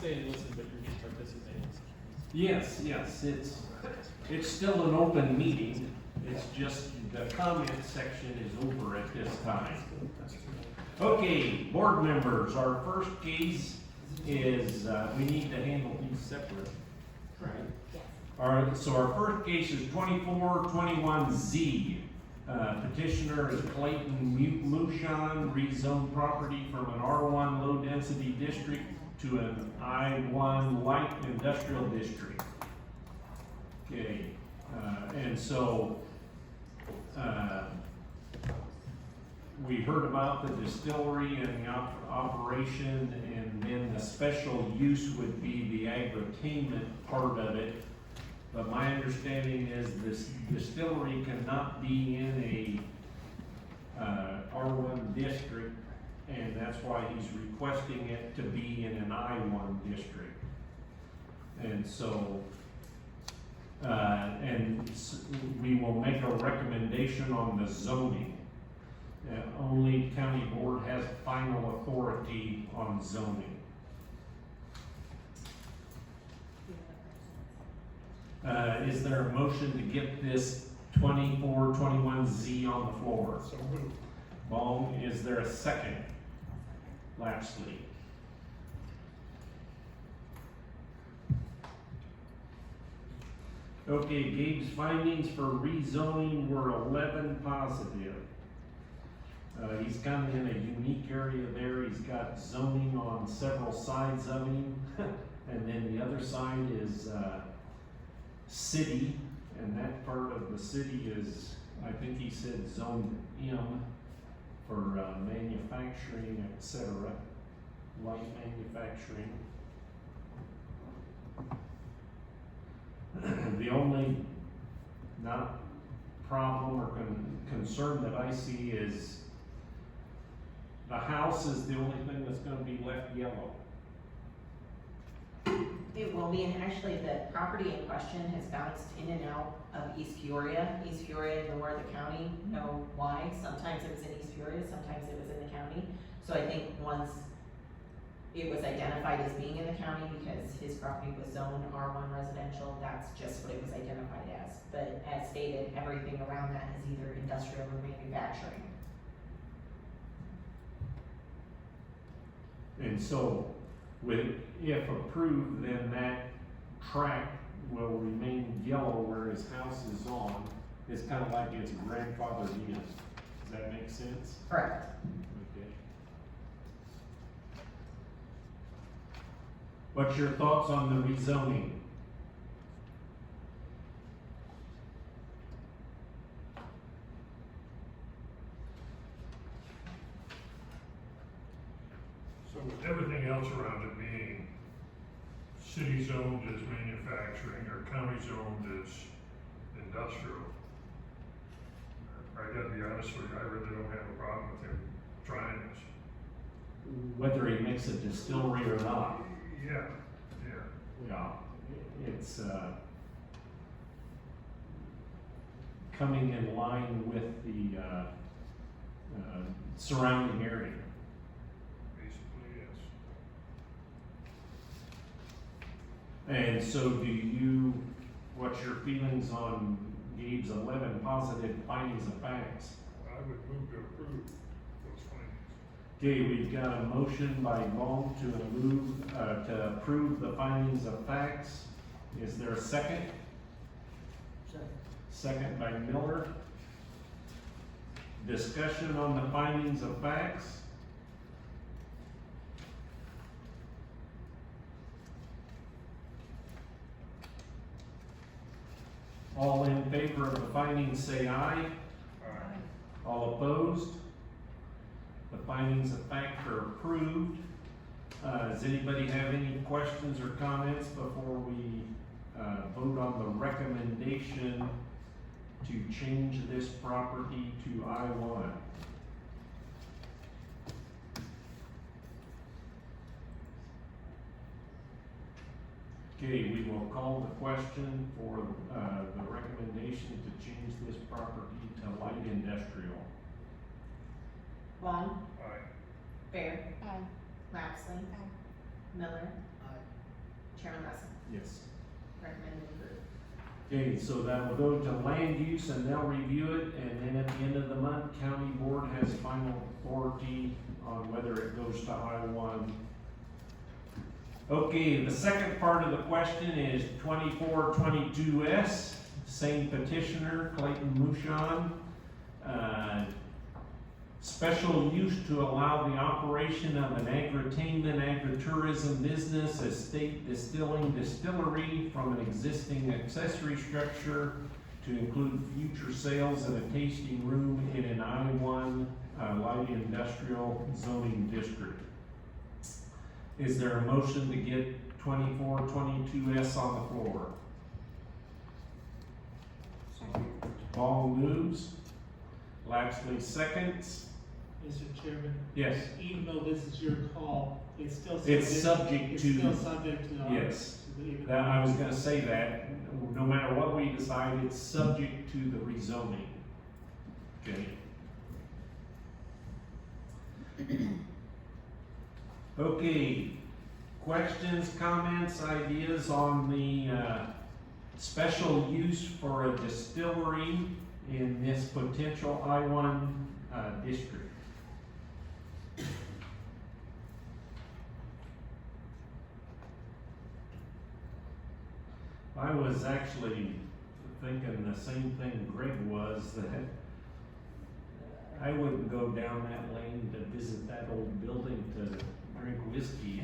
stay and listen, but you're just participating. Yes, it's still an open meeting, it's just the comment section is over at this time. Okay, board members, our first case is, we need to handle these separate, right? Yes. Alright, so our first case is 2421Z. Petitioner is Clayton Mushan, rezoned property from an R1 low density district to an I1 light industrial district. Okay, and so, we heard about the distillery and the operation, and then the special use would be the agri-tainment part of it. But my understanding is this distillery cannot be in a R1 district, and that's why he's requesting it to be in an I1 district. And so, we will make a recommendation on the zoning. Only county board has final authority on zoning. Is there a motion to get this 2421Z on the floor? So moved. Long, is there a second? Lapsley. Okay, Gabe's findings for rezoning were 11 positive. He's kind of in a unique area there. He's got zoning on several sides of him. And then the other side is city, and that part of the city is, I think he said zone M for manufacturing, etc., light manufacturing. The only not problem or concern that I see is the house is the only thing that's gonna be left yellow. It will be, and actually the property in question has bounced in and out of East Peoria. East Peoria nor the county know why. Sometimes it was in East Peoria, sometimes it was in the county. So I think once it was identified as being in the county because his property was zoned R1 residential, that's just what it was identified as. But as stated, everything around that is either industrial or manufacturing. And so, if approved, then that tract will remain yellow where his house is on. It's kind of like it's grandfathered in. Does that make sense? Correct. Okay. What's your thoughts on the rezoning? So with everything else around it being city zoned as manufacturing or county zoned as industrial, I gotta be honest with you, I really don't have a problem with him trying this. Whether he makes a distillery or not. Yeah. Yeah, it's, coming in line with the, surrounding area. Basically, yes. And so what's your feelings on Gabe's 11 positive findings of facts? I would move to approve those findings. Okay, we've got a motion by Long to approve the findings of facts. Is there a second? Second by Miller. Discussion on the findings of facts. All in favor of the findings say aye. All opposed? The findings of fact are approved. Does anybody have any questions or comments before we vote on the recommendation to change this property to I1? Okay, we will call the question for the recommendation to change this property to light industrial. Vaughn, Aye. Bear, Lapsley, Miller, Aye. Chairman Russell, Yes. recommended approved. Okay, so that will go to land use and they'll review it, and then at the end of the month, county board has final authority on whether it goes to I-1. Okay, the second part of the question is 2422S, same petitioner, Clayton Mushan. Special use to allow the operation of an agritainment, agritourism business, estate distilling, distillery from an existing accessory structure to include future sales in a tasting room in an I-1 light industrial zoning district. Is there a motion to get 2422S on the floor? Ball moves. Lapsley seconds. Mr. Chairman, Yes. even though this is your call, it's still It's subject it's to- still subject to the. Yes. to the- That, I was gonna say that, no matter what we decide, it's subject to the rezoning. Okay? Okay, questions, comments, ideas on the, special use for a distillery in this potential I-1, district? I was actually thinking the same thing Greg was, that I wouldn't go down that lane to visit that old building to drink whiskey.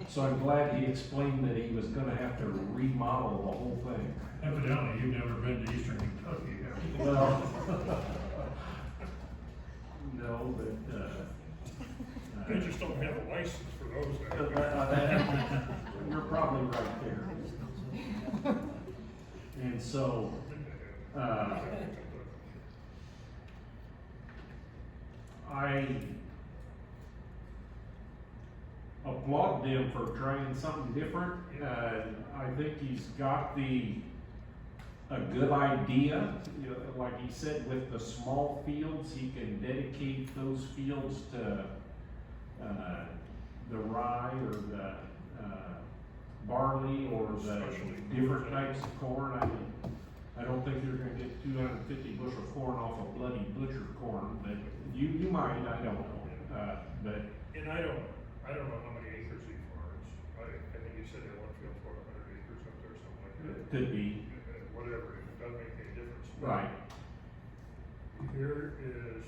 So I'm glad he explained that he was gonna have to remodel the whole thing. Evidently, you've never been to Eastern Kentucky, have you? Well, no, but, They just don't have a license for those there. you're probably right there. And so, I applaud them for trying something different. I think he's got a good idea. You know, like he said, with the small fields, he can dedicate those fields to the rye or the barley or the different types of corn. I don't think you're gonna get 250 bushel corn off of bloody butcher corn, but you might, I don't know. But And I don't know how many acres he farms. I think he said they want to field for 100 acres up there, something like that. it could be, Whatever, it doesn't make any difference. right, Here is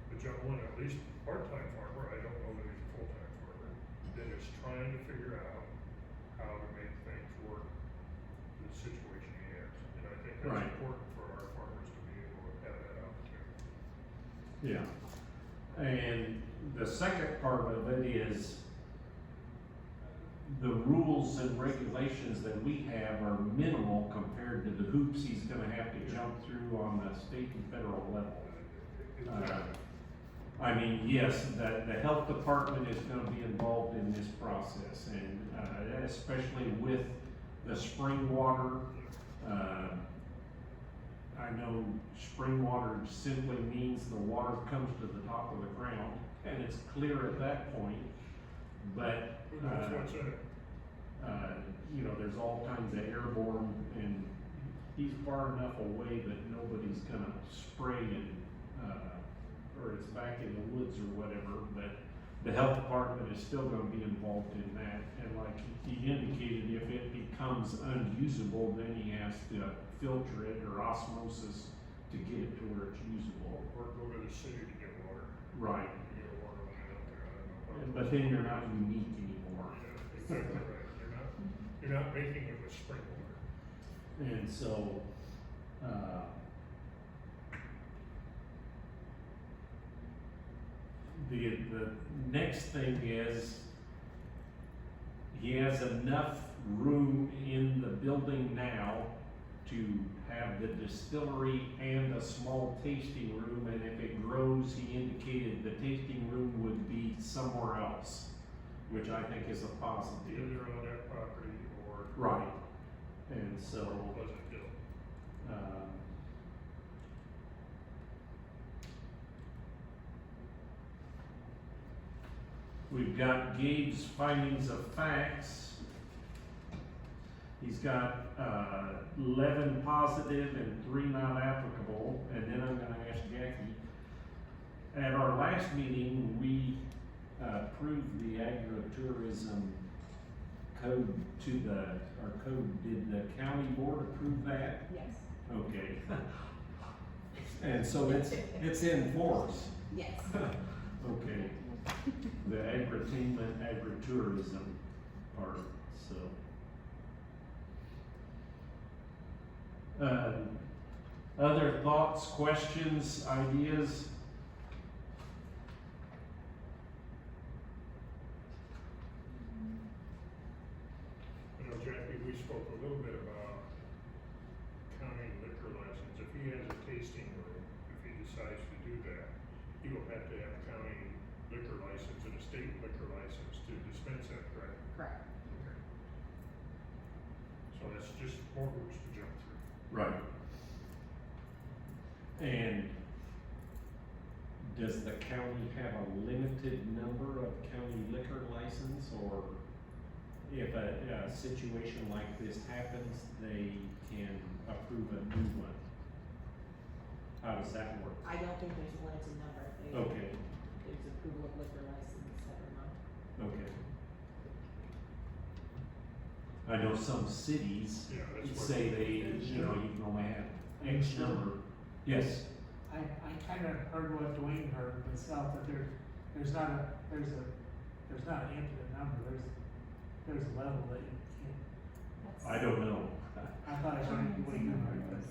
a gentleman, at least part-time farmer, I don't know that he's a full-time farmer, that is trying to figure out how to make things work, the situation he has. And I think that's Right. important for our farmers to be able to have that opportunity. yeah. And the second part of it is the rules and regulations that we have are minimal compared to the hoops he's gonna have to jump through on the state and federal level. Exactly. I mean, yes, the health department is gonna be involved in this process, and, especially with the spring water. I know spring water simply means the water comes to the top of the ground, and it's clear at that point, but, Who knows what's in it? you know, there's all kinds of airborne, and he's far enough away that nobody's gonna spray and, or it's back in the woods or whatever, but the health department is still gonna be involved in that, and like he indicated, if it becomes unusable, then he has to filter it or osmosis to get it to where it's usable. Or go to the city to get water. Right, You get a water line out there, I don't know. but then you're not unique anymore. Yeah, exactly right. You're not making it with spring water. And so, the next thing is, he has enough room in the building now to have the distillery and a small tasting room, and if it grows, he indicated the tasting room would be somewhere else, which I think is a positive. Either on that property or Right, and so, Pleasant Hill. We've got Gabe's findings of facts. He's got 11 positive and 3 not applicable, and then I'm gonna ask Jackie. At our last meeting, we approved the agritourism code our code. Did the county board approve that? Yes. Okay. And so it's in force. Yes. Okay. The agri-entertainment, agritourism part, so. Other thoughts, questions, ideas? You know, Jackie, we spoke a little bit about county liquor license. If he has a tasting room, if he decides to do that, he will have to have a county liquor license and a state liquor license to dispense that, correct? Correct. Okay. So that's just more hoops to jump through. Right. And does the county have a limited number of county liquor license, or if a situation like this happens, they can approve a new one? How does that work? I don't think there's a limited number. Okay, There's approval of liquor license every month. okay. I know some cities Yeah, that's what. say they, you know, you can only have X number. Yes, I kinda heard what Dwayne heard myself, that there's not an infinite number, there's a level that you can't. I don't know. I thought I heard Dwayne heard, but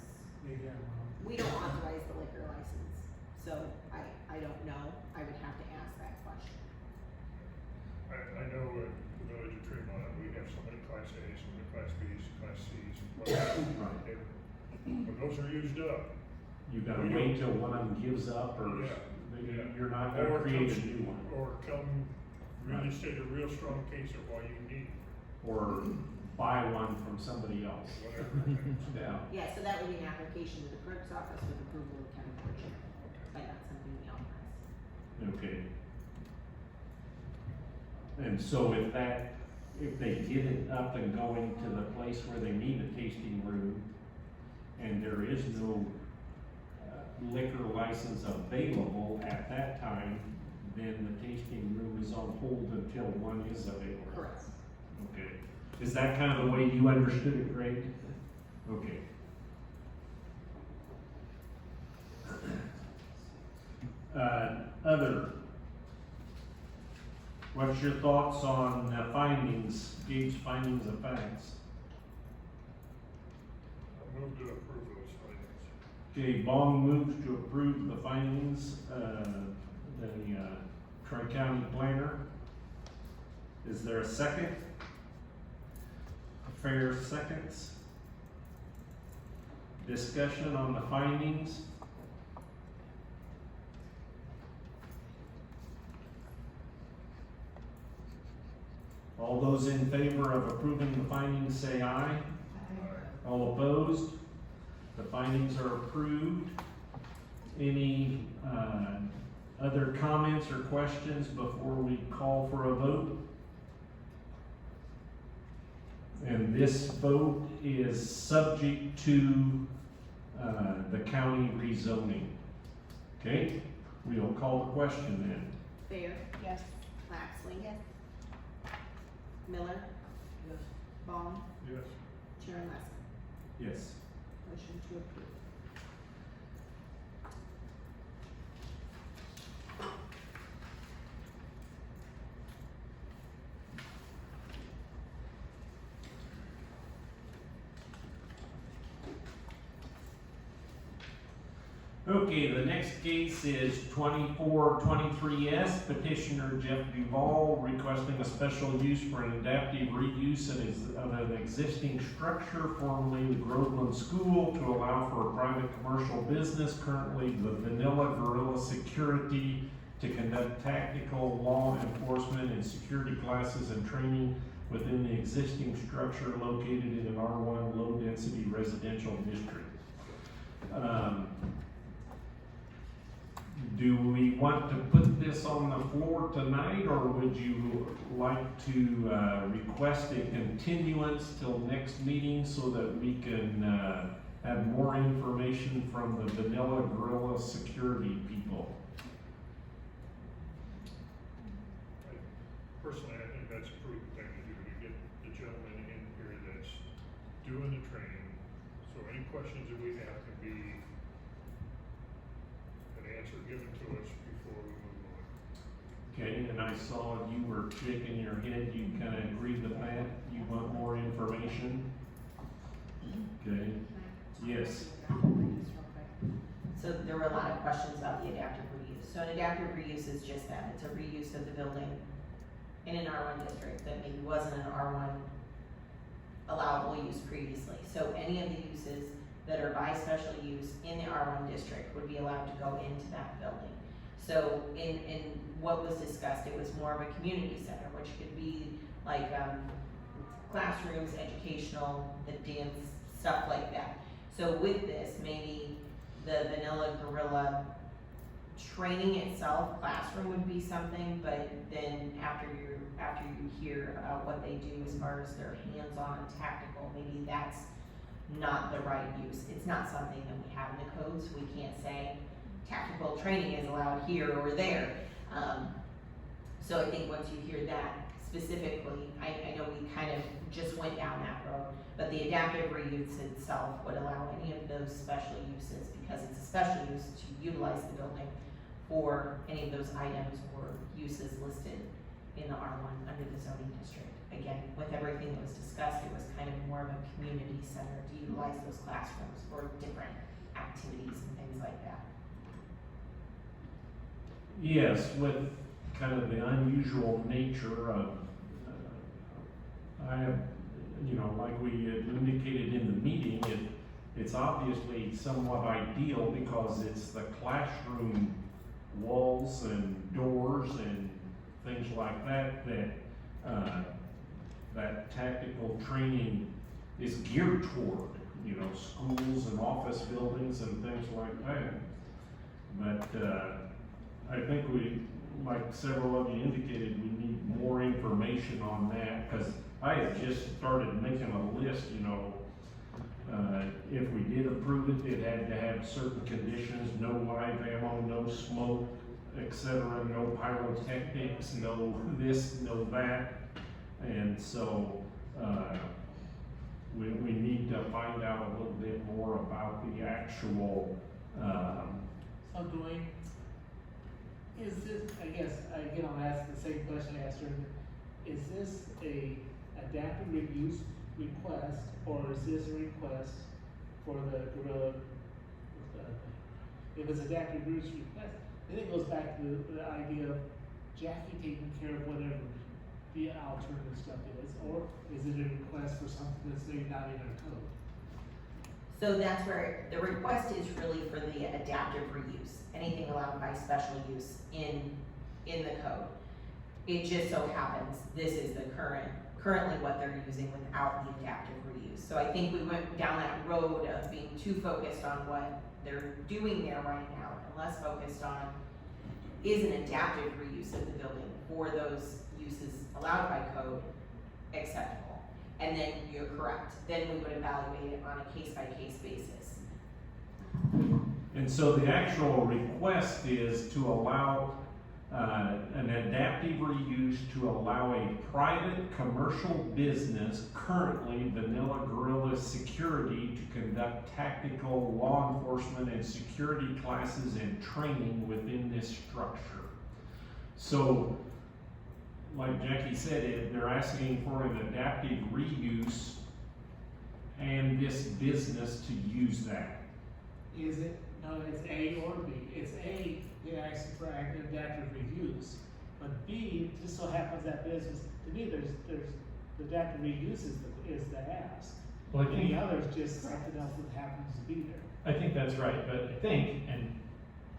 maybe I'm wrong. We don't authorize the liquor license, so I don't know. I would have to ask that question. I know in the village of Tremont, we have so many class A's, so many class B's, class C's, and whatever. Right. When those are used up, You gotta wait till one of them gives up, or Yeah, yeah. you're not gonna or create a comes- new one. or come really state a real strong case of why you need Or buy one from somebody else. whatever. Yeah. Yeah, so that would be an application to the clerk's office with approval of county board chair, but not something we authorize. Okay. And so if they get it up and going to the place where they need a tasting room, and there is no liquor license available at that time, then the tasting room is on hold until one is available. Correct. Okay. Is that kind of the way you understood it, Greg? Okay. Other. What's your thoughts on findings, Gabe's findings of facts? I move to approve those findings. Okay, Bong moves to approve the findings, the Tri-County planner. Is there a second? Fair seconds. Discussion on the findings. All those in favor of approving the findings say aye. All opposed? The findings are approved. Any other comments or questions before we call for a vote? And this vote is subject to the county rezoning. Okay, we'll call the question then. Fair? Yes. Lapsley? Yes. Miller? Yes. Bong? Yes. Chair Lester? Yes. Motion to approve. Okay, the next case is 2423S, petitioner Jeff Duval requesting a special use for an adaptive reuse of an existing structure, formerly the Groveland School, to allow for a private commercial business, currently the Vanilla Gorilla Security, to conduct tactical law enforcement and security classes and training within the existing structure located in an R1 low-density residential district. do we want to put this on the floor tonight, or would you like to request a continuance till next meeting so that we can have more information from the Vanilla Gorilla security people? Personally, I think that's a prudent thing to do, to get the gentleman in here that's doing the training, so any questions that we have can be an answer given to us before we move on. Okay, and I saw you were shaking your head, you kind of agree with that? You want more information? Okay, yes. So there were a lot of questions about the adaptive reuse. So an adaptive reuse is just that, it's a reuse of the building in an R1 district that maybe wasn't an R1 allowable use previously. So any of the uses that are by special use in the R1 district would be allowed to go into that building. So in what was discussed, it was more of a community center, which could be like classrooms, educational, the dance, stuff like that. So with this, maybe the Vanilla Gorilla training itself, classroom would be something, but then after you hear about what they do as far as their hands-on and tactical, maybe that's not the right use. It's not something that we have in the codes. We can't say tactical training is allowed here or there. So I think once you hear that specifically, I know we kind of just went down that road, but the adaptive reuse itself would allow any of those special uses, because it's a special use, to utilize the building for any of those items or uses listed in the R1 under the zoning district. Again, with everything that was discussed, it was kind of more of a community center to utilize those classrooms for different activities and things like that. Yes, with kind of the unusual nature of, I have, you know, like we had indicated in the meeting, it's obviously somewhat ideal because it's the classroom walls and doors and things like that that tactical training is geared toward, you know, schools and office buildings and things like that. But I think we, like several of you indicated, we need more information on that, because I had just started making a list, you know, if we did approve it, it had to have certain conditions: no live ammo, no smoke, etc., no pyrotechnics, no this, no that. And so we need to find out a little bit more about the actual So Dwayne, is this, I guess, again, I'll ask the same question I asked earlier. Is this a adaptive reuse request, or is this a request for the gorilla? If it's adaptive reuse request, then it goes back to the idea of Jackie taking care of whatever the alternative stuff is, or is it a request for something that's maybe not in our code? So that's where the request is really for the adaptive reuse, anything allowed by special use in the code. It just so happens this is the currently what they're using without the adaptive reuse. So I think we went down that road of being too focused on what they're doing there right now, and less focused on is an adaptive reuse of the building for those uses allowed by code acceptable. And then you're correct, then we would evaluate it on a case-by-case basis. And so the actual request is to allow an adaptive reuse to allow a private commercial business, currently Vanilla Gorilla Security, to conduct tactical law enforcement and security classes and training within this structure. So, like Jackie said, they're asking for an adaptive reuse and this business to use that. Is it, no, it's A or B. It's A, they're asking for adaptive reuse. But B, just so happens that business, to me, there's the adaptive reuse is the ask. Well, I think, Any others, just something else that happens to be there. I think that's right, but I think, and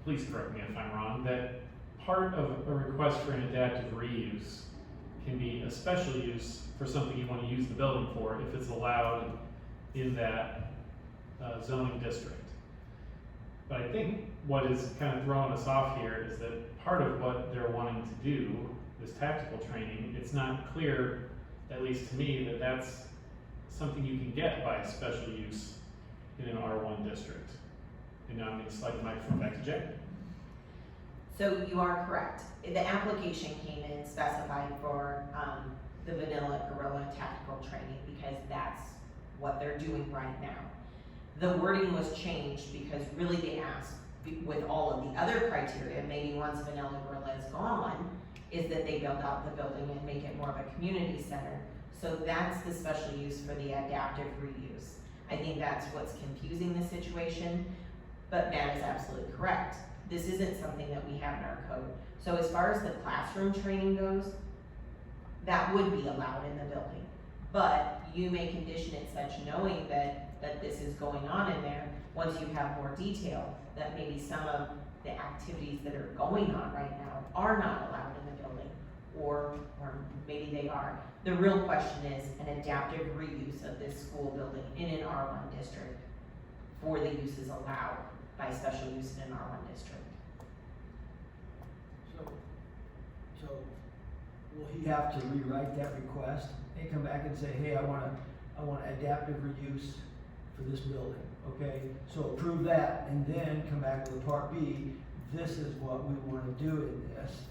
please correct me if I'm wrong, that part of a request for an adaptive reuse can be a special use for something you want to use the building for if it's allowed in that zoning district. But I think what is kind of throwing us off here is that part of what they're wanting to do, this tactical training, it's not clear, at least to me, that that's something you can get by a special use in an R1 district. And now I'm going to slide the microphone back to Jay. So you are correct. The application came in specified for, the vanilla gorilla tactical training because that's what they're doing right now. The wording was changed because really they asked, with all of the other criteria, maybe once vanilla gorilla is gone, is that they build out the building and make it more of a community center. So that's the special use for the adaptive reuse. I think that's what's confusing the situation, but Matt is absolutely correct. This isn't something that we have in our code. So as far as the classroom training goes, that would be allowed in the building. But you may condition it such knowing that this is going on in there, once you have more detail, that maybe some of the activities that are going on right now are not allowed in the building, or maybe they are. The real question is an adaptive reuse of this school building in an R1 district for the uses allowed by special use in an R1 district. So will he have to rewrite that request and come back and say, hey, I want adaptive reuse for this building, okay? So approve that and then come back with a part B, this is what we wanna do in this.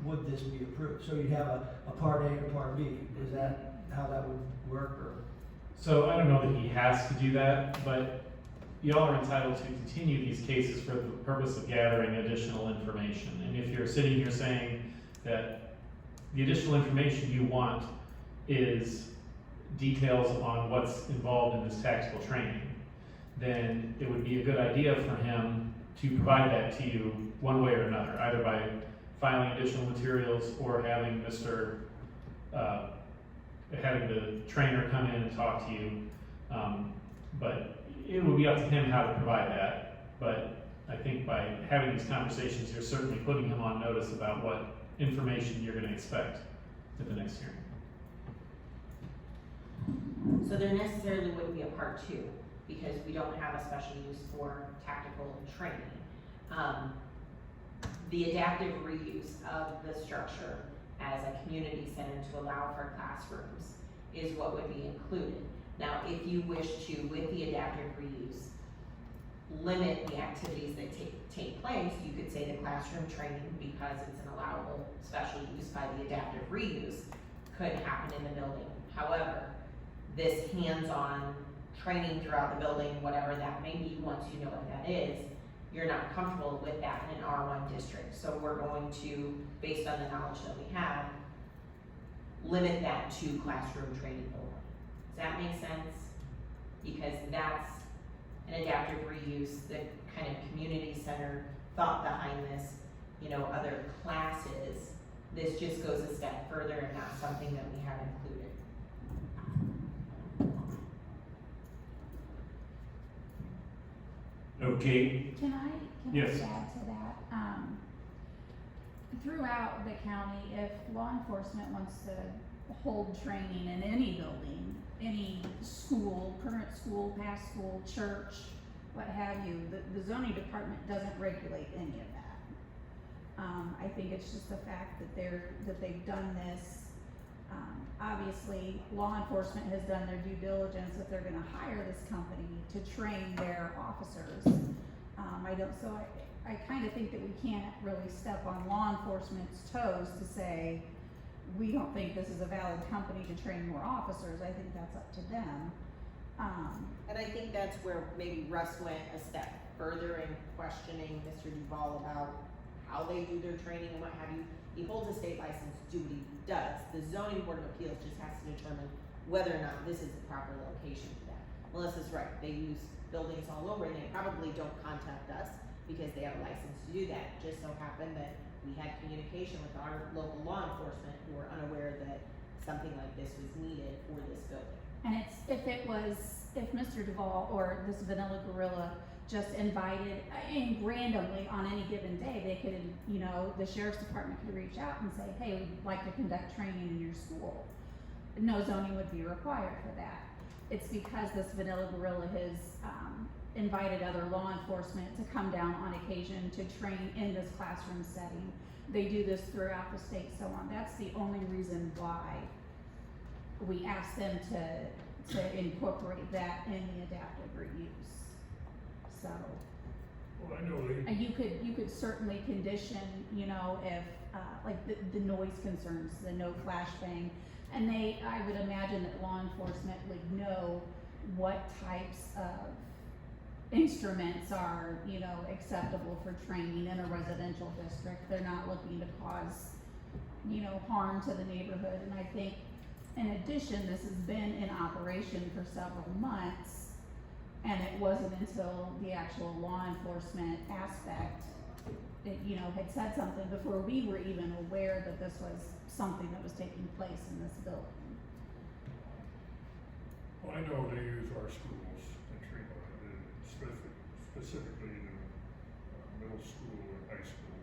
Would this be approved? So you have a part A and a part B. Is that how that would work, or? So I don't know that he has to do that, but y'all are entitled to continue these cases for the purpose of gathering additional information. And if you're sitting here saying that the additional information you want is details on what's involved in this tactical training, then it would be a good idea for him to provide that to you one way or another, either by filing additional materials or having having the trainer come in and talk to you. But it would be up to him how to provide that. But I think by having these conversations, you're certainly putting him on notice about what information you're going to expect at the next hearing. So there necessarily wouldn't be a part 2 because we don't have a special use for tactical training. The adaptive reuse of the structure as a community center to allow for classrooms is what would be included. Now, if you wish to, with the adaptive reuse, limit the activities that take place, you could say the classroom training, because it's an allowable special use by the adaptive reuse, could happen in the building. However, this hands-on training throughout the building, whatever that may be, once you know what that is, you're not comfortable with that in an R1 district. So we're going to, based on the knowledge that we have, limit that to classroom training only. Does that make sense? Because that's an adaptive reuse, the kind of community center thought behind this, other classes. This just goes a step further and not something that we have included. Okay, Can I Yes. add to that? Throughout the county, if law enforcement wants to hold training in any building, any school, current school, past school, church, what have you, the zoning department doesn't regulate any of that. I think it's just the fact that they've done this. Obviously, law enforcement has done their due diligence that they're gonna hire this company to train their officers. I kinda think that we can't really step on law enforcement's toes to say, we don't think this is a valid company to train more officers. I think that's up to them. And I think that's where maybe Russ went a step further in questioning Mr. Duval about how they do their training and what have you. He holds a state license, do what he does. The zoning board of appeals just has to determine whether or not this is the proper location for that. Melissa's right, they use buildings all over and they probably don't contact us because they have a license to do that. It just so happened that we had communication with our local law enforcement who were unaware that something like this was needed for this building. And if Mr. Duval or this Vanilla Gorilla just invited, randomly on any given day, they could, the sheriff's department could reach out and say, hey, we'd like to conduct training in your school. No zoning would be required for that. It's because this Vanilla Gorilla has invited other law enforcement to come down on occasion to train in this classroom setting. They do this throughout the state, so on. That's the only reason why we ask them to incorporate that in the adaptive reuse. So, Well, I know they, and you could certainly condition, you know, if, like the noise concerns, the no flashbang. And I would imagine that law enforcement would know what types of instruments are, you know, acceptable for training in a residential district. They're not looking to cause, you know, harm to the neighborhood. And I think, in addition, this has been in operation for several months, and it wasn't until the actual law enforcement aspect, it, you know, had said something before we were even aware that this was something that was taking place in this building. well, I know they use our schools in Tremont, specifically the middle school and high school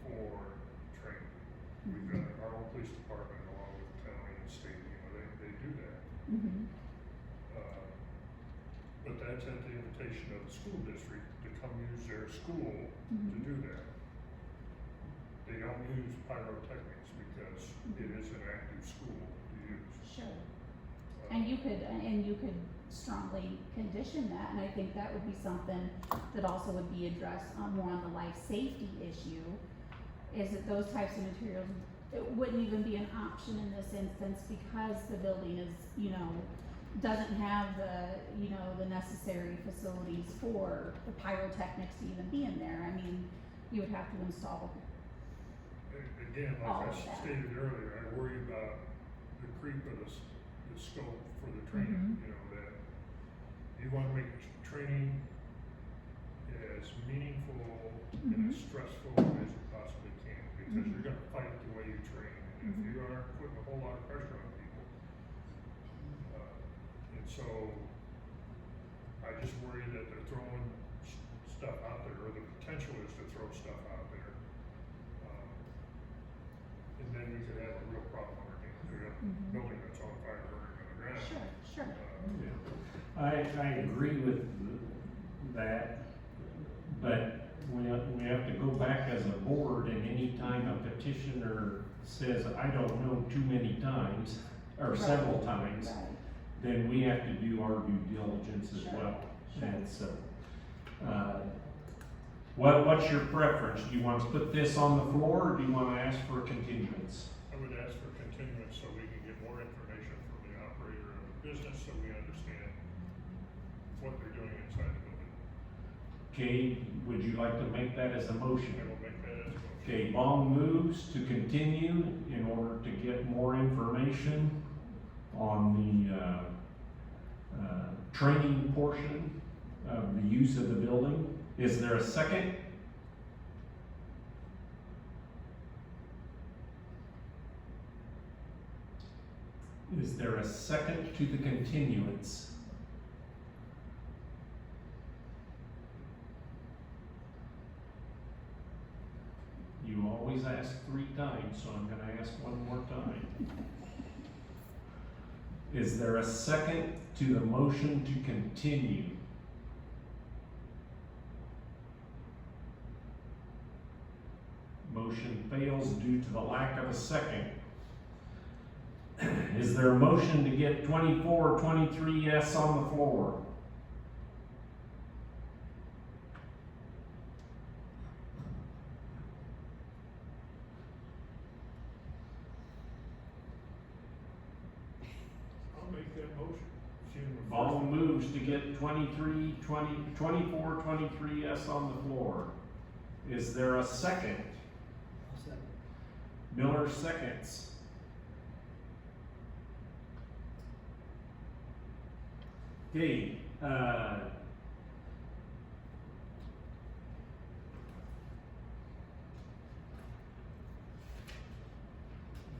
for training. We've got our own police department along with county and state, you know, they do that. Mm-hmm. But that's at the invitation of the school district to come use their school to Mhm. do that. They don't use pyrotechnics because it is an active school to use. Sure. And you could strongly condition that, and I think that would be something that also would be addressed more on the life safety issue, is that those types of materials, it wouldn't even be an option in this instance because the building is, you know, doesn't have the, you know, the necessary facilities for the pyrotechnics to even be in there. I mean, you would have to install. Again, All like of I that. stated earlier, I worry about the creep of the scope for the training, Mhm. you know, that you wanna make training as meaningful and as Mhm. stressful as you possibly can, because Mhm. you're gonna fight the way you train, and Mhm. if you are putting a whole lot of pressure on people, and so, I just worry that they're throwing stuff out there, or the potential is to throw stuff out there. And then we could have a real problem on our hands, we have a Mhm. building that's on fire burning on the ground. Sure. I agree with that, but we have to go back as a board, and anytime a petitioner says, I don't know too many times, or Right. several times, Right. then we have to do our due diligence as Sure. well. Sure. And so, what's your preference? Do you want to put this on the floor, or do you want to ask for a continuance? I would ask for continuance so we can get more information from the operator of the business, so we understand what they're doing inside the building. Okay, would you like to make that as a motion? I will make that as a motion. Okay, Bong moves to continue in order to get more information on the, training portion of the use of the building. Is there a second? Is there a second to the continuance? You always ask 3 times, so I'm gonna ask one more time. Is there a second to the motion to continue? Motion fails due to the lack of a second. Is there a motion to get 24 or 23 yes on the floor? I'll make that motion. See them first. Ball moves to get 24, 23 yes on the floor. Is there a second? I'll second. Miller seconds. Okay,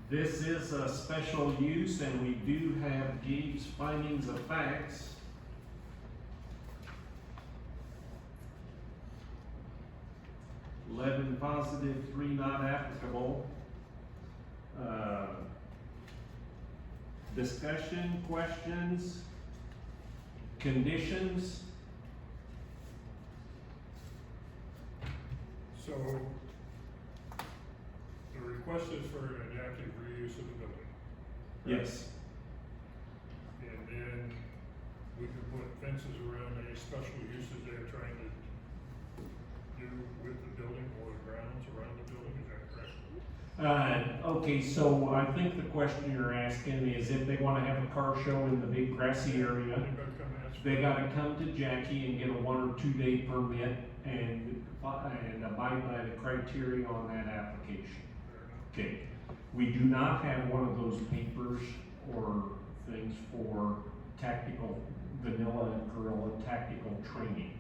this is a special use, and we do have Gabe's findings of facts. Eleven positive, 3 not applicable. Discussion, questions, conditions? So, the request is for an adaptive reuse of the building. Yes, And then we can put fences around any special uses they're trying to do with the building or the grounds around the building, is that correct? okay, so I think the question you're asking is if they wanna have a car show in the big grassy area, Anybody come ask? they gotta come to Jackie and get a 1 or 2 day permit and abide by the criteria on that application. Fair enough. Okay, we do not have one of those papers or things for tactical, vanilla and guerrilla tactical training.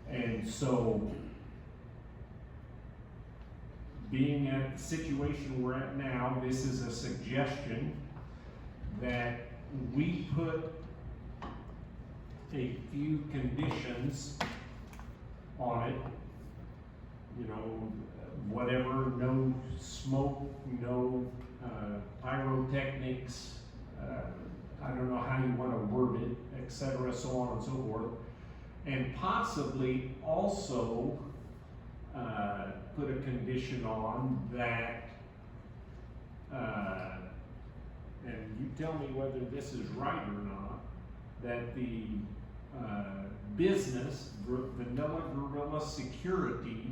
And so, being at the situation we're at now, this is a suggestion that we put a few conditions on it. You know, whatever, no smoke, no pyrotechnics, I don't know how you wanna word it, et cetera, so on and so forth. And possibly also put a condition on that, and you tell me whether this is right or not, that the business, Vanilla Gorilla Security,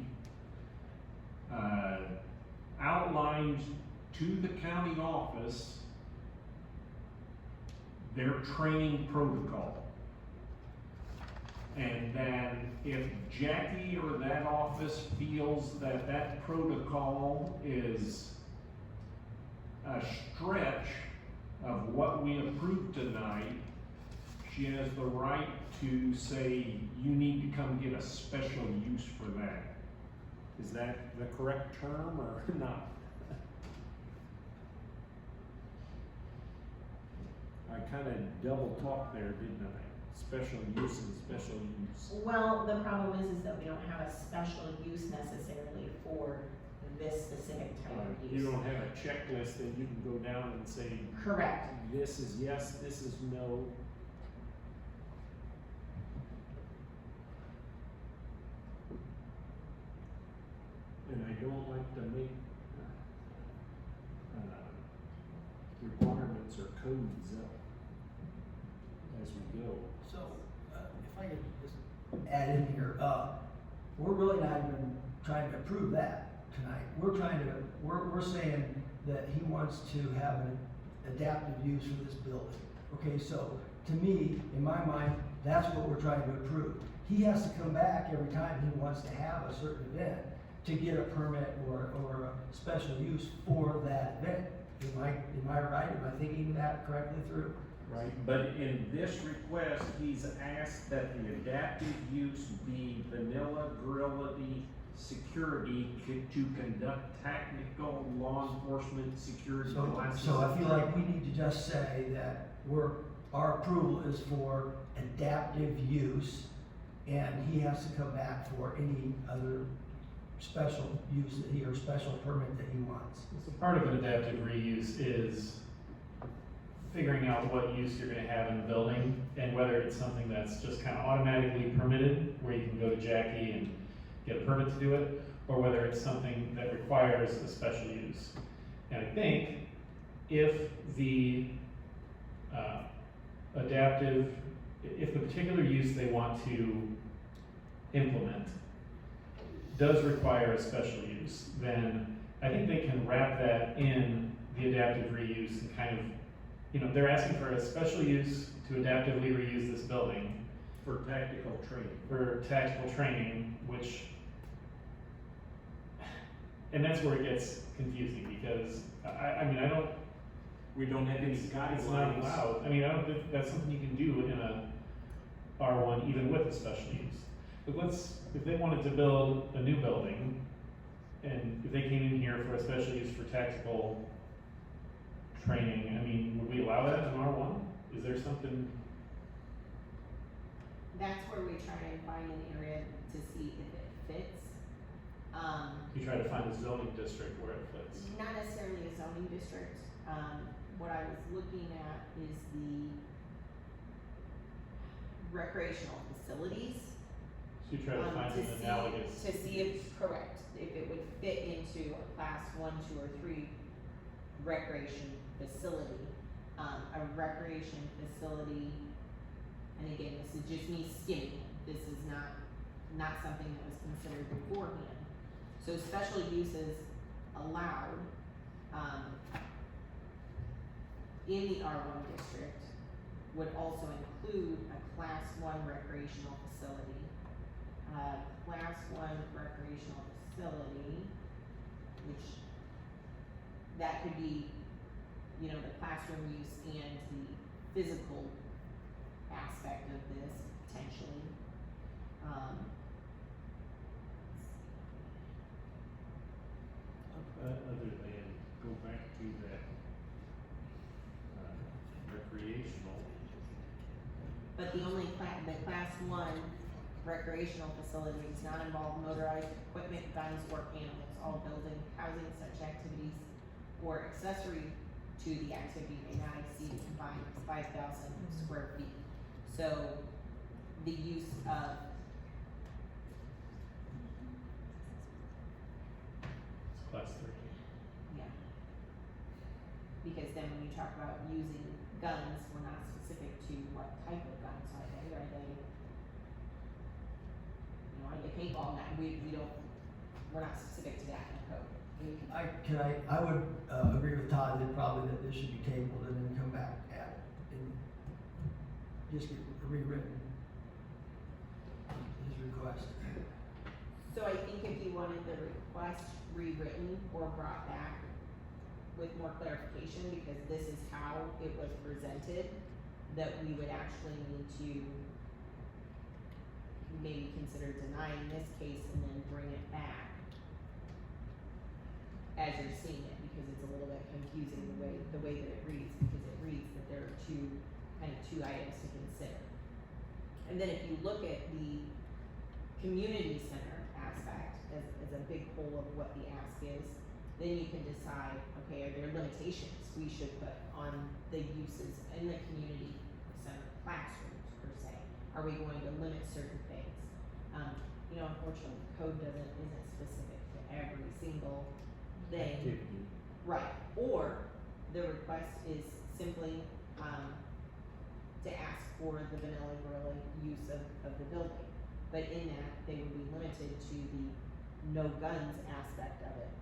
outlined to the county office their training protocol. And then if Jackie or that office feels that that protocol is a stretch of what we approved tonight, she has the right to say, you need to come get a special use for that. Is that the correct term or not? I kind of double talked there, didn't I? Special use and special use. Well, the problem is that we don't have a special use necessarily for this specific type of use. You don't have a checklist that you can go down and say, Correct. this is yes, this is no. And I don't like to make requirements or codes up as we go. So, if I could just add in here, we're really not even trying to approve that tonight. We're saying that he wants to have an adaptive use for this building. Okay, so to me, in my mind, that's what we're trying to approve. He has to come back every time he wants to have a certain event to get a permit or a special use for that event. Am I right? Am I thinking that correctly through? Right, but in this request, he's asked that the adaptive use be vanilla guerrilla security to conduct technical law enforcement security classes. So I feel like we need to just say that our approval is for adaptive use, and he has to come back for any other special use that or special permit that he wants. So part of an adaptive reuse is figuring out what use you're gonna have in the building, and whether it's something that's just kind of automatically permitted, where you can go to Jackie and get a permit to do it, or whether it's something that requires a special use. And I think if the if the particular use they want to implement does require a special use, then I think they can wrap that in the adaptive reuse and kind of, you know, they're asking for a special use to adaptively reuse this building. For tactical training. For tactical training, which, and that's where it gets confusing, because I mean, We don't have any it's not guidelines. allowed. I mean, I don't think that's something you can do in a R1 even with a special use. But if they wanted to build a new building, and if they came in here for a special use for tactical training, I mean, would we allow that in R1? Is there something? That's where we try and find an area to see if it fits. You try to find a zoning district where it fits. Not necessarily a zoning district. What I was looking at is the recreational facilities. So you try to find an analogous. To see if, correct, if it would fit into a class 1, 2, or 3 recreation facility. A recreation facility, and again, this is just me skimming, this is not something that was considered beforehand. So special uses allowed, in the R1 district would also include a class 1 recreational facility. Class 1 recreational facility, which that could be, you know, the classroom use and the physical aspect of this potentially. Other than, go back to that, recreational. But the only the class 1 recreational facility does not involve motorized equipment, guns, or animals. All building, housing, such activities, or accessory to the activity may not exceed a combined 5,000 square feet. So, the use of It's class 3. yeah. Because then when you talk about using guns, we're not specific to what type of guns are they, you know, are they paintball gun, we're not specific to that in the code. I would, agree with Todd that probably that this should be tabled and then come back at it and just get rewritten, his request. So I think if you wanted the request rewritten or brought back with more clarification, because this is how it was presented, that we would actually need to maybe consider denying this case and then bring it back as you're seeing it, because it's a little bit confusing the way that it reads, because it reads that there are two items to consider. And then if you look at the community center aspect as a big whole of what the ask is, then you can decide, okay, are there limitations we should put on the uses in the community center classrooms per se? Are we going to limit certain things? You know, unfortunately, the code isn't specific to every single thing. Activity. Right, or the request is simply, to ask for the vanilla gorilla use of the building. But in that, they would be limited to the no guns aspect of it.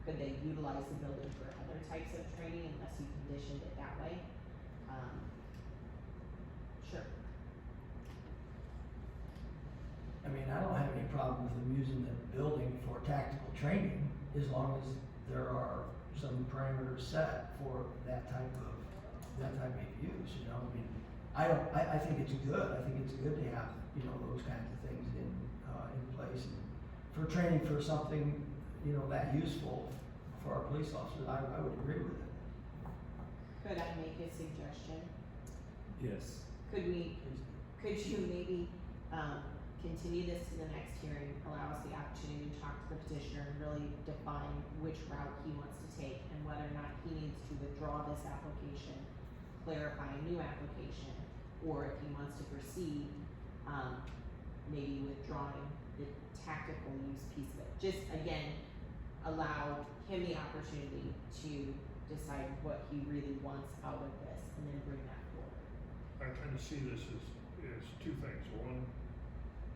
Could they utilize the building for other types of training unless you conditioned it that way? Sure. I mean, I don't have any problem with them using the building for tactical training, as long as there are some parameters set for that type of use, you know, I mean, I think it's good, I think it's good to have, you know, those kinds of things in place, and for training for something, you know, that useful for our police officers, I would agree with it. Could I make a suggestion? Yes. Could you maybe, continue this to the next hearing, allow us the opportunity to talk to the petitioner and really define which route he wants to take and whether or not he needs to withdraw this application, clarify a new application, or if he wants to proceed, maybe withdrawing the tactical use piece of it. Just again, allow him the opportunity to decide what he really wants out of this and then bring that forward. I kind of see this as two things. One,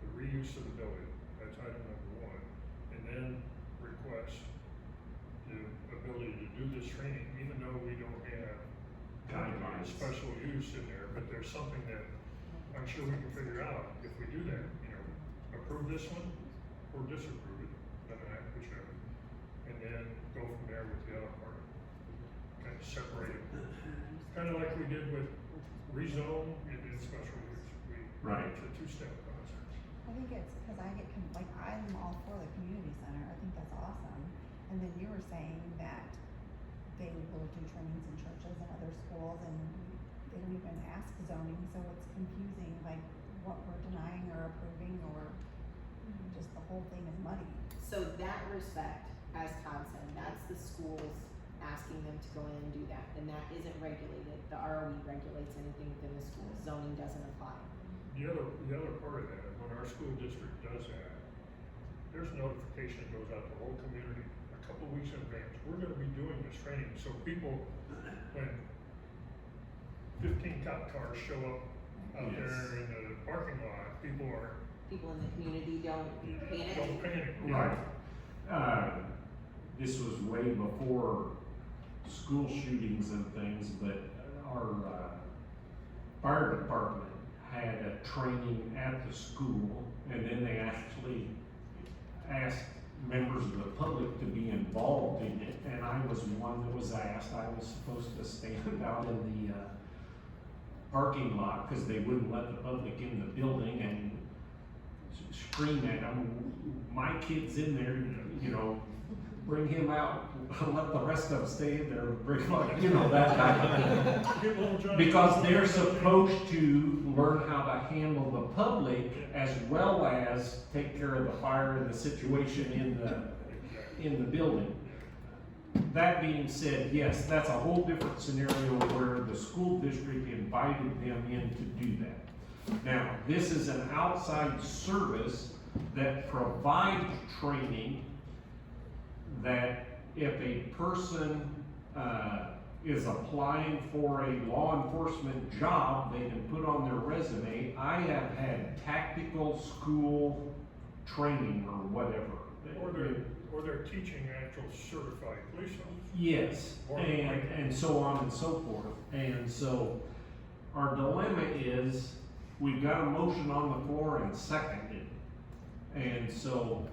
the reuse of the building, that's item number 1, and then request the ability to do this training, even though we don't have Guidelines. special use in there, but there's something that I'm sure we can figure out if we do that, you know, approve this one or disapprove it, whichever, and then go from there with the other part. Kind of separate it, kind of like we did with rezone and then special use. Right. It's a two-step process. I think it's because I'm all for the community center, I think that's awesome. And then you were saying that they will do trainings in churches and other schools and they don't even ask zoning, so it's confusing, like what we're denying or approving, or just the whole thing is muddy. So that respect, as Todd said, that's the schools asking them to go in and do that, and that isn't regulated. The ROE regulates anything within the school, zoning doesn't apply. the other part of that, when our school district does that, there's notification that goes out to the whole community a couple of weeks in advance. We're gonna be doing this training, so people, when 15 cop cars show up out Yes. there in the parking lot, people are, People in the community don't panic. don't panic. Right. This was way before school shootings and things, but our fire department had a training at the school, and then they actually asked members of the public to be involved in it, and I was one that was asked. I was supposed to stand out in the parking lot, because they wouldn't let the public in the building, and scream at them, my kid's in there, you know, bring him out, let the rest of them stay in there, bring him out, you know, that type of Get little thing. Johnny. Because they're supposed to learn how to handle the public as well as take care of the fire and the situation in the building. That being said, yes, that's a whole different scenario where the school district invited them in to do that. Now, this is an outside service that provides training that if a person is applying for a law enforcement job, they can put on their resume, I have had tactical school training or whatever. Or they're teaching actual certified police officers. Yes, Or and so on and so forth. And so our dilemma is, we've got a motion on the floor and seconded. And so,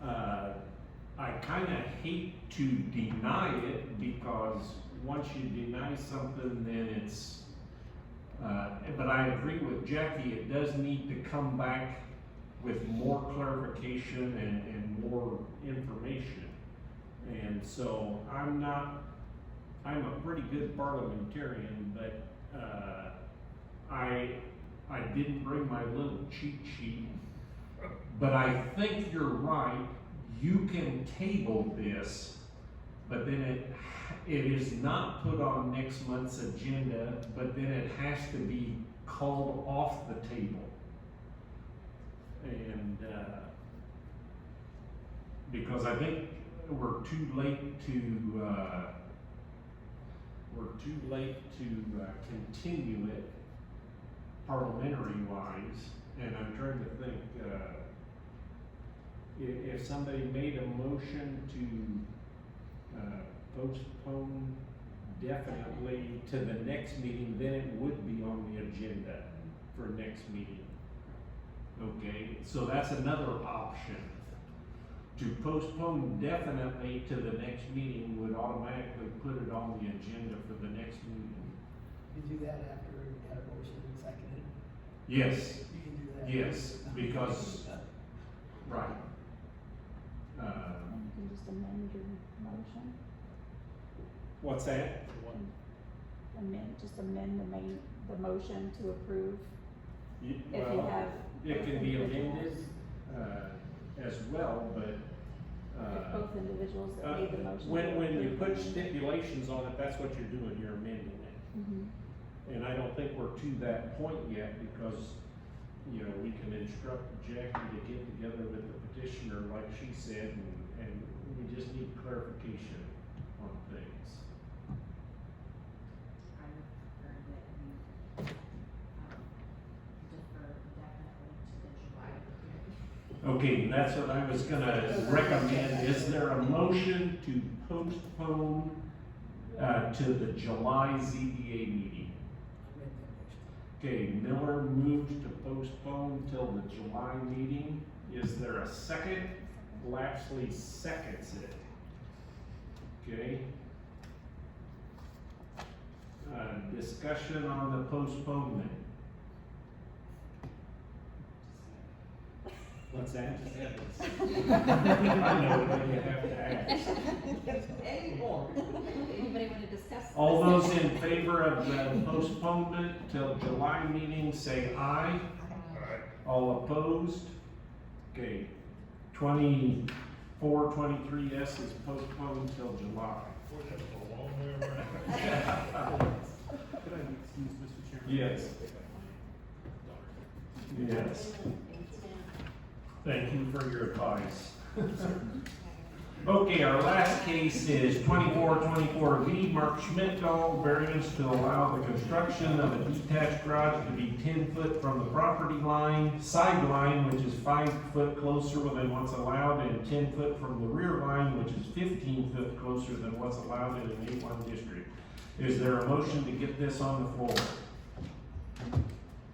I kinda hate to deny it, because once you deny something, then it's, but I agree with Jackie, it does need to come back with more clarification and more information. And so I'm a pretty good parliamentarian, but, I didn't bring my little cheat sheet. But I think you're right, you can table this, but then it is not put on next month's agenda, but then it has to be called off the table. And, because I think we're too late to continue it parliamentary wise, and I'm trying to think, if somebody made a motion to, postpone definitely to the next meeting, then it would be on the agenda for next meeting. Okay, so that's another option. To postpone definitely to the next meeting would automatically put it on the agenda for the next meeting. You can do that after you had a motion and seconded. Yes, You can do that. yes, because, right. You can just amend your motion, What's that? just amend the motion to approve, You- if you well, have. it can be amended, as well, but, If both individuals that made the motion. when you put stipulations on it, that's what you're doing, you're amending it. Mhm. And I don't think we're to that point yet, because, you know, we can instruct Jackie to get together with the petitioner, like she said, and we just need clarification on things. I would prefer that we, defer definitely to the July. Okay, that's what I was gonna recommend. Is there a motion to postpone, to the July ZBA meeting? Okay, Miller moved to postpone till the July meeting. Is there a second? Lapsley seconds it. Okay. Discussion on the postponement. What's that? I know, but you have to ask. Anybody wanna discuss? All those in favor of the postponement till July meeting, say aye. Alright, All opposed? Okay, 23 yes is postponed till July. boy, that's a long way around. Could I excuse Mr. Chairman? Yes. Yes. Thank you, ma'am. Thank you for your advice. Okay, our last case is 2424V, Mark Schmidtall, variance to allow the construction of a detached garage to be 10 foot from the property line, sideline, which is 5 foot closer than what's allowed, and 10 foot from the rear line, which is 15 foot closer than what's allowed in an A1 district. Is there a motion to get this on the floor?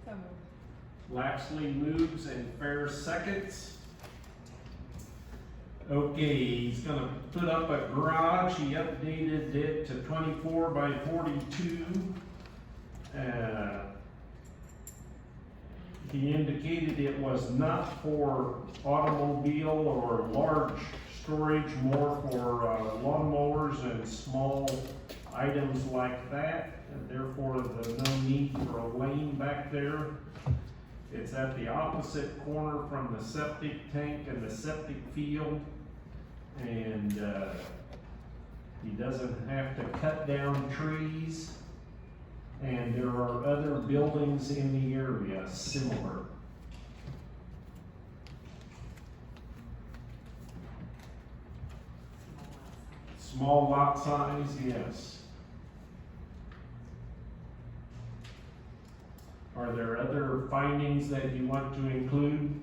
So moved. Lapsley moves and Fair seconds. Okay, he's gonna put up a garage. He updated it to 24 by 42. He indicated it was not for automobile or large storage, more for lawnmowers and small items like that, and therefore there's no need for a lane back there. It's at the opposite corner from the septic tank and the septic field, and he doesn't have to cut down trees, and there are other buildings in the area similar. Small lot size, yes. Are there other findings that you want to include?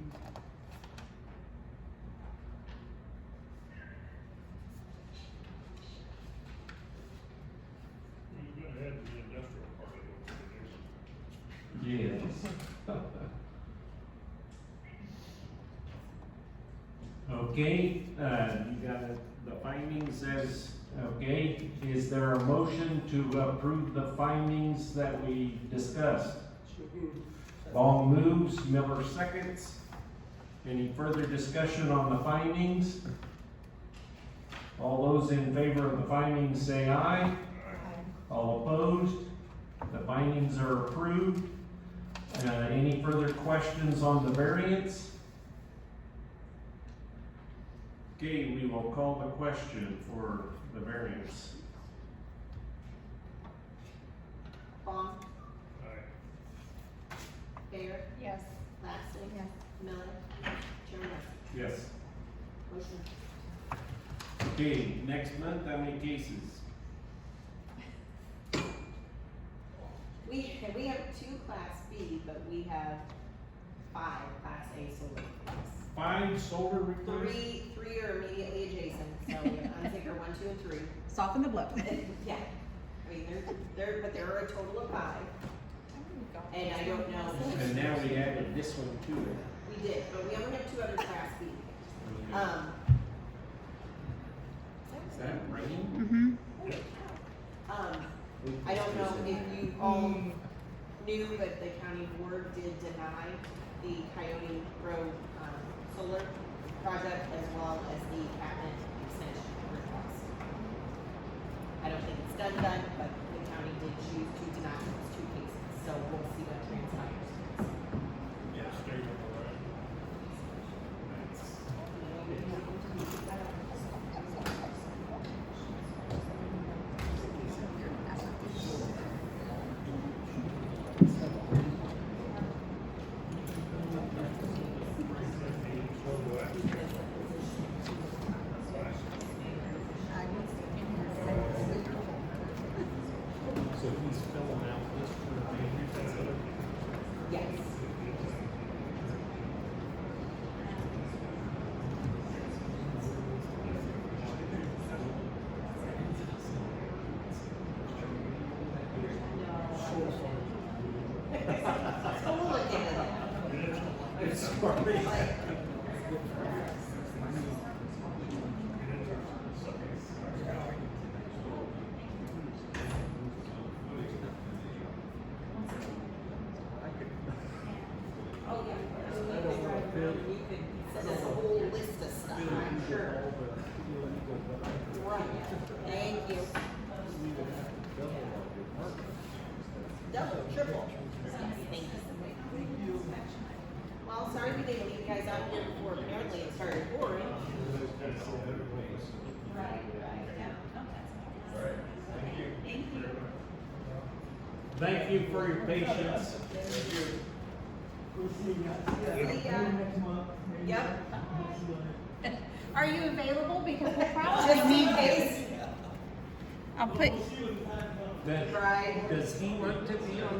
You're gonna have the industrial part of it. Yes. Okay, you got the findings as, okay, is there a motion to approve the findings that we discussed? Long moves, Miller seconds. Any further discussion on the findings? All those in favor of the findings say aye. All opposed? The findings are approved. Any further questions on the variance? Okay, we will call the question for the variance. Vaughn, Aye. Bayer, Yes. Lashley. Yes. Miller. Chairman Russell. Yes. Motion. Okay, next month, how many cases? We have 2 Class B, but we have 5 Class A solar requests. 5 solar requests? Three are immediately adjacent, so we have Unzicker 1, 2, and 3. Soften the blow. Yeah, I mean, but there are a total of 5, and I don't know. And now we added this one to it. We did, but we only have 2 other Class B. Is that rain? Mm-hmm. I don't know if you all knew, but the county board did deny the Coyote Road, solar project as well as the cabinet extension request. I don't think it's done, but the county did choose to deny those 2 cases, so we'll see what transpires. Yeah, state of the line. So he's filling out this for Yes. So we'll look into that. It's sorry. Oh, yeah. You could send us a whole list of stuff, I'm sure. Right, thank you. Double, triple. Thank you. Well, sorry we didn't leave you guys out here before apparently it started pouring. Right, yeah. Thank you. Thank you for your patience. We'll see you guys. See ya. Maybe next month. maybe Yep. next month. Are you available? Because we'll probably Just in need case. I'll put, That- Right. Does he want to be on